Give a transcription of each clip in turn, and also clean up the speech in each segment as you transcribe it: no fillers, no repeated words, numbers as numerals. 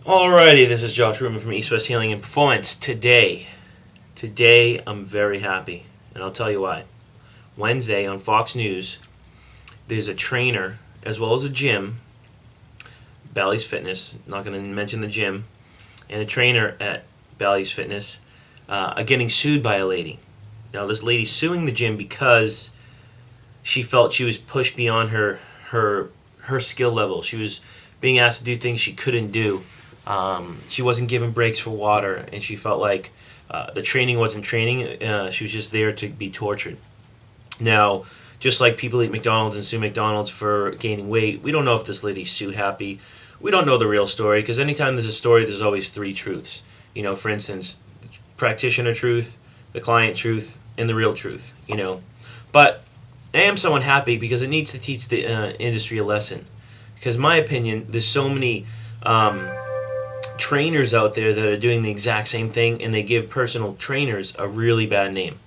Alrighty, this is Josh Ruben from East West Healing and Performance. Today I'm very happy, and I'll tell you why. Wednesday on Fox News, there's a trainer as well as a gym, Bally's Fitness, not going to mention the gym, and a trainer at Bally's Fitness are getting sued by a lady. Now this lady's suing the gym because she felt she was pushed beyond her skill level. She was being asked to do things she couldn't do. She wasn't given breaks for water, and she felt like the training wasn't training. She was just there to be tortured. Now, just like people eat McDonald's and sue McDonald's for gaining weight, we don't know if this lady's sue happy. We don't know the real story, because anytime there's a story, there's always three truths. You know, for instance, the practitioner truth, the client truth, and the real truth. You know, but I am somewhat happy because it needs to teach the industry a lesson. Because in my opinion, there's so many trainers out there that are doing the exact same thing, and they give personal trainers a really bad name.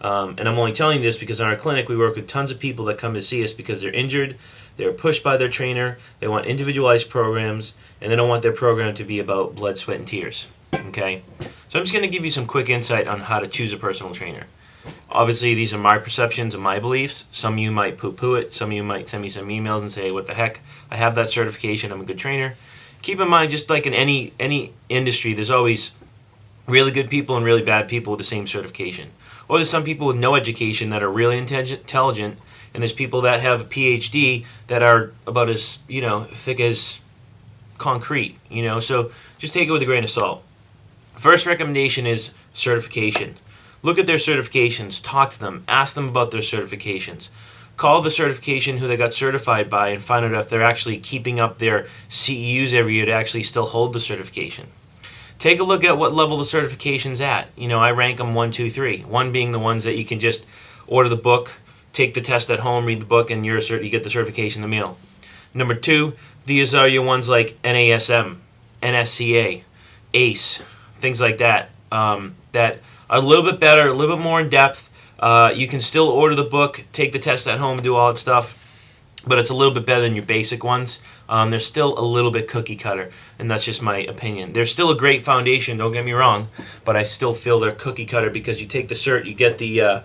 And I'm only telling you this because in our clinic we work with tons of people that come to see us because they're injured, they're pushed by their trainer, they want individualized programs, and they don't want their program to be about blood, sweat, and tears. Okay? So I'm just going to give you some quick insight on how to choose a personal trainer. Obviously, these are my perceptions and my beliefs. Some of you might poo-poo it. Some of you might send me some emails and say, what the heck, I have that certification, I'm a good trainer. Keep in mind, just like in any industry, there's always really good people and really bad people with the same certification. Or there's some people with no education that are really intelligent, and there's people that have a PhD that are about as, thick as concrete, So just take it with a grain of salt. First recommendation is certification. Look at their certifications, talk to them, ask them about their certifications. Call the certification who they got certified by and find out if they're actually keeping up their CEUs every year to actually still hold the certification. Take a look at what level the certification's at. I rank them 1, 2, 3. 1 being the ones that you can just order the book, take the test at home, read the book, and you get the certification in the mail. Number 2, these are your ones like NASM, NSCA, ACE, things like that, that are a little bit better, a little bit more in depth. You can still order the book, take the test at home, do all that stuff, but it's a little bit better than your basic ones. They're still a little bit cookie cutter, and that's just my opinion. They're still a great foundation, don't get me wrong, but I still feel they're cookie cutter because you take the cert, you get the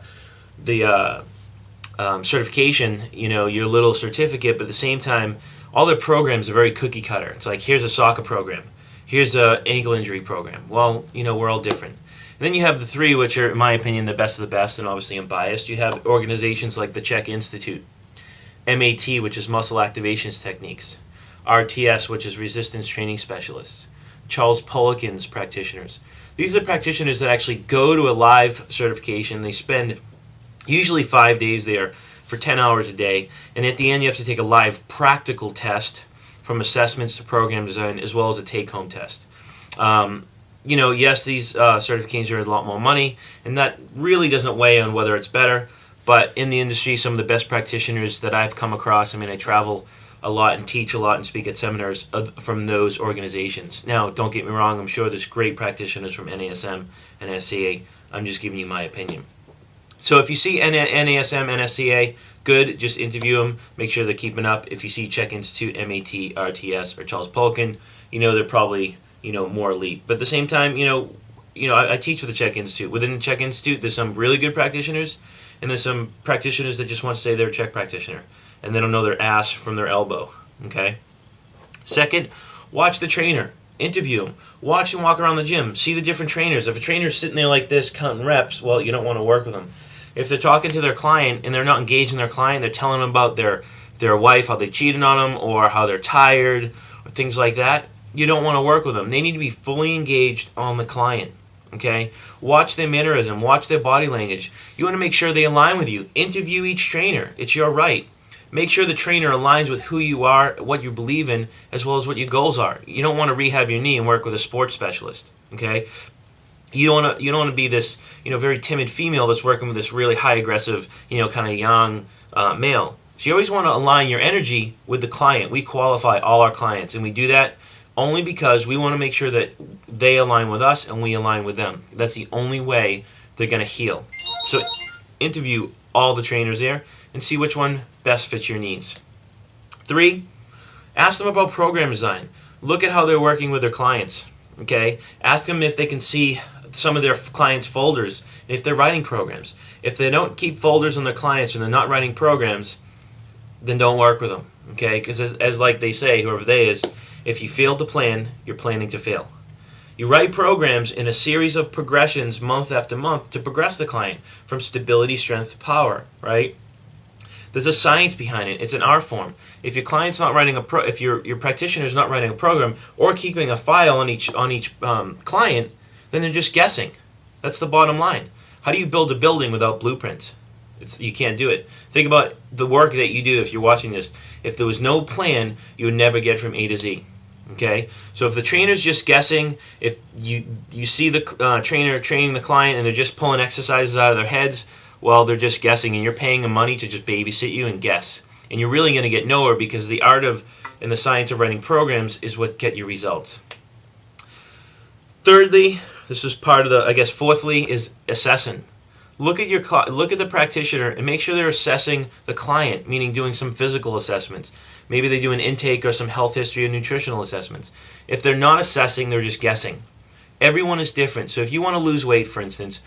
certification, your little certificate, but at the same time, all their programs are very cookie cutter. It's like, here's a soccer program, here's an ankle injury program. Well, we're all different. And then you have the 3, which are, in my opinion, the best of the best, and obviously I'm biased. You have organizations like the Czech Institute, MAT, which is Muscle Activations Techniques, RTS, which is Resistance Training Specialists, Charles Poliquin's practitioners. These are the practitioners that actually go to a live certification. They spend usually 5 days there for 10 hours a day, and at the end you have to take a live practical test from assessments to program design as well as a take-home test. Yes, these certifications are a lot more money, and that really doesn't weigh on whether it's better. But in the industry, some of the best practitioners that I've come across, I travel a lot and teach a lot and speak at seminars from those organizations. Now, don't get me wrong, I'm sure there's great practitioners from NASM and NSCA. I'm just giving you my opinion. So if you see NASM, NSCA, good, just interview them, make sure they're keeping up. If you see Czech Institute, MAT, RTS, or Charles Poliquin, they're probably more elite. But at the same time, I teach for the Czech Institute. Within the Czech Institute, there's some really good practitioners, and there's some practitioners that just want to say they're a Czech practitioner, and they don't know their ass from their elbow, okay? Second, watch the trainer. Interview them. Watch and walk around the gym. See the different trainers. If a trainer's sitting there like this counting reps, well, you don't want to work with them. If they're talking to their client and they're not engaging their client, they're telling them about their wife, how they cheated on them, or how they're tired, or things like that, you don't want to work with them. They need to be fully engaged on the client, okay? Watch their mannerism. Watch their body language. You want to make sure they align with you. Interview each trainer. It's your right. Make sure the trainer aligns with who you are, what you believe in, as well as what your goals are. You don't want to rehab your knee and work with a sports specialist, okay? You don't want to be this, very timid female that's working with this really high aggressive, kind of young male. So you always want to align your energy with the client. We qualify all our clients, and we do that only because we want to make sure that they align with us and we align with them. That's the only way they're going to heal. So interview all the trainers there and see which one best fits your needs. 3, ask them about program design. Look at how they're working with their clients. Okay? Ask them if they can see some of their clients' folders, if they're writing programs. If they don't keep folders on their clients and they're not writing programs, then don't work with them. Okay? Because as like they say, whoever they is, if you fail to plan, you're planning to fail. You write programs in a series of progressions month after month to progress the client from stability, strength to power, right? There's a science behind it. It's an art form. If your client's not writing if your practitioner is not writing a program or keeping a file on each client, then they're just guessing. That's the bottom line. How do you build a building without blueprints? You can't do it. Think about the work that you do if you're watching this. If there was no plan, you would never get from A to Z. Okay? So if the trainer's just guessing, if you see the trainer training the client and they're just pulling exercises out of their heads, well, they're just guessing, and you're paying them money to just babysit you and guess. And you're really going to get nowhere, because the art of and the science of writing programs is what get you results. Thirdly, this is part of fourthly, is assessing. Look at the practitioner and make sure they're assessing the client, meaning doing some physical assessments. Maybe they do an intake or some health history or nutritional assessments. If they're not assessing, they're just guessing. Everyone is different. So if you want to lose weight, for instance,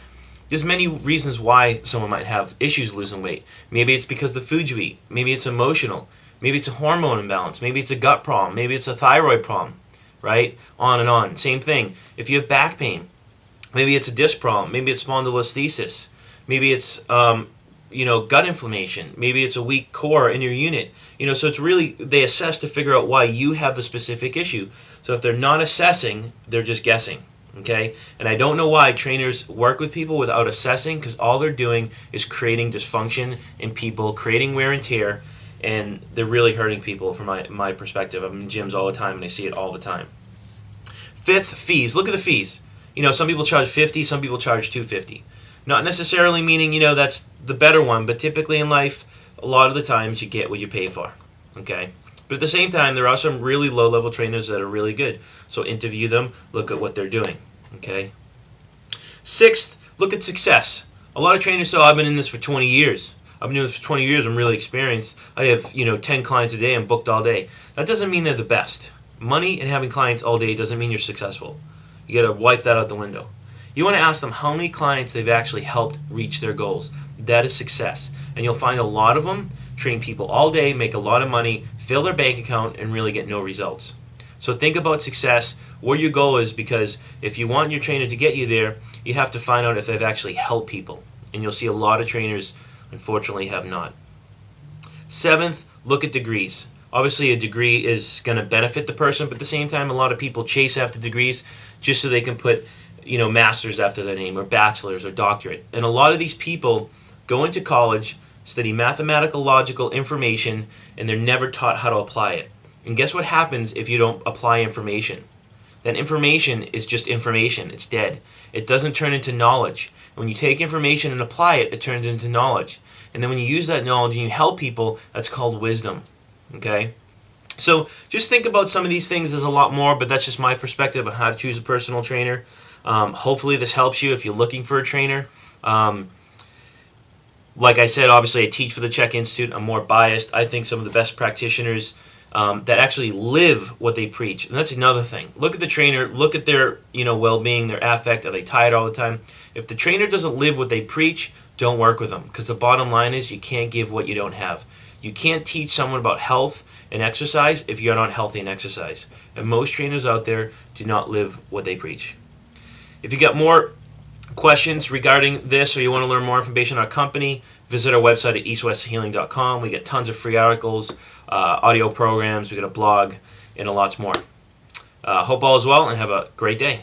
there's many reasons why someone might have issues losing weight. Maybe it's because the food you eat. Maybe it's emotional. Maybe it's a hormone imbalance. Maybe it's a gut problem. Maybe it's a thyroid problem, right? On and on. Same thing. If you have back pain, maybe it's a disc problem. Maybe it's spondylolisthesis. Maybe it's gut inflammation. Maybe it's a weak core in your unit. So it's really, they assess to figure out why you have the specific issue. So if they're not assessing, they're just guessing. Okay? And I don't know why trainers work with people without assessing, because all they're doing is creating dysfunction in people, creating wear and tear, and they're really hurting people from my perspective. I'm in gyms all the time and I see it all the time. 5th, fees. Look at the fees. Some people charge $50, some people charge $250. Not necessarily meaning, that's the better one, but typically in life, a lot of the times you get what you pay for. Okay? But at the same time, there are some really low-level trainers that are really good. So interview them, look at what they're doing. Okay? 6th, look at success. A lot of trainers say, I've been in this for 20 years. I've been doing this for 20 years. I'm really experienced. I have, 10 clients a day. I'm booked all day. That doesn't mean they're the best. Money and having clients all day doesn't mean you're successful. You got to wipe that out the window. You want to ask them how many clients they've actually helped reach their goals. That is success. And you'll find a lot of them train people all day, make a lot of money, fill their bank account, and really get no results. So think about success, where your goal is, because if you want your trainer to get you there, you have to find out if they've actually helped people. And you'll see a lot of trainers, unfortunately, have not. 7th, look at degrees. Obviously, a degree is going to benefit the person, but at the same time, a lot of people chase after degrees just so they can put masters after their name, or bachelor's, or doctorate. And a lot of these people go into college, study mathematical, logical information, and they're never taught how to apply it. And guess what happens if you don't apply information? That information is just information. It's dead. It doesn't turn into knowledge. And when you take information and apply it, it turns into knowledge. And then when you use that knowledge and you help people, that's called wisdom. Okay? So just think about some of these things. There's a lot more, but that's just my perspective on how to choose a personal trainer. Hopefully this helps you if you're looking for a trainer. Like I said, obviously I teach for the Chek Institute. I'm more biased. I think some of the best practitioners that actually live what they preach. And that's another thing. Look at the trainer. Look at their well-being, their affect. Are they tired all the time? If the trainer doesn't live what they preach, don't work with them. Because the bottom line is you can't give what you don't have. You can't teach someone about health and exercise if you're not healthy in exercise. And most trainers out there do not live what they preach. If you got more questions regarding this, or you want to learn more information on our company, visit our website at eastwesthealing.com. We get tons of free articles, audio programs, we got a blog, and a lot more. Hope all is well, and have a great day.